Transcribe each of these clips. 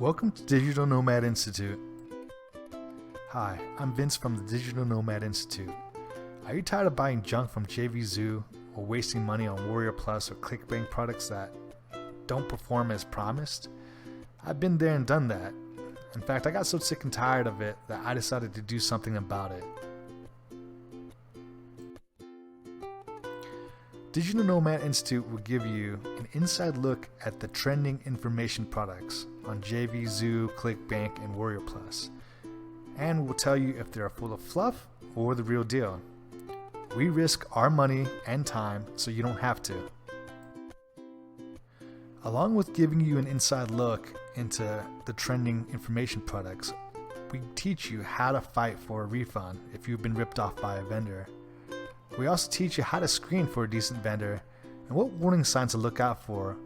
Welcome to Digital Nomad Institute. Hi, I'm Vince from the Digital Nomad Institute. Are you tired of buying junk from JVZoo or wasting money on Warrior Plus or ClickBank products that don't perform as promised? I've been there and done that. In fact, I got so sick and tired of it that I decided to do something about it. Digital Nomad Institute will give you an inside look at the trending information products on JVZoo, ClickBank, and Warrior Plus, and will tell you if they're full of fluff or the real deal. We risk our money and time so you don't have to. Along with giving you an inside look into the trending information products, we teach you how to fight for a refund if you've been ripped off by a vendor. We also teach you how to screen for a decent vendor and what warning signs to look out for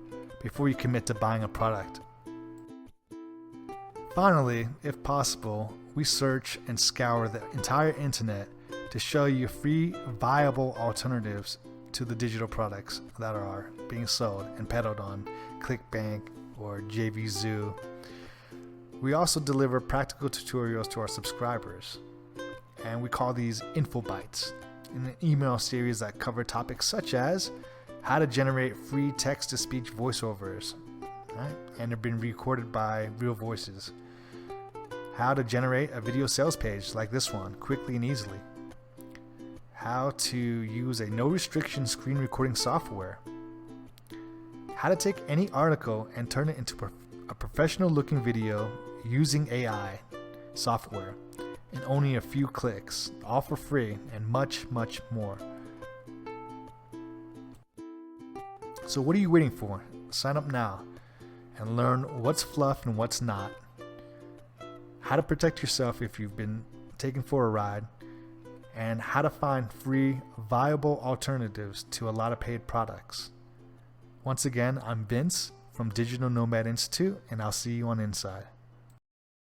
before you commit to buying a product. Finally, if possible, we search and scour the entire internet to show you free, viable alternatives to the digital products that are being sold and peddled on ClickBank or JVZoo. We also deliver practical tutorials to our subscribers, and we call these Info Bites, in an email series that cover topics such as how to generate free text-to-speech voiceovers, right? And they've been recorded by real voices. How to generate a video sales page like this one quickly and easily. How to use a no-restriction screen recording software. How to take any article and turn it into a professional-looking video using AI software in only a few clicks, all for free, and much, much more. So what are you waiting for? Sign up now and learn what's fluff and what's not, how to protect yourself if you've been taken for a ride, and how to find free, viable alternatives to a lot of paid products. Once again, I'm Vince from Digital Nomad Institute, and I'll see you on Inside.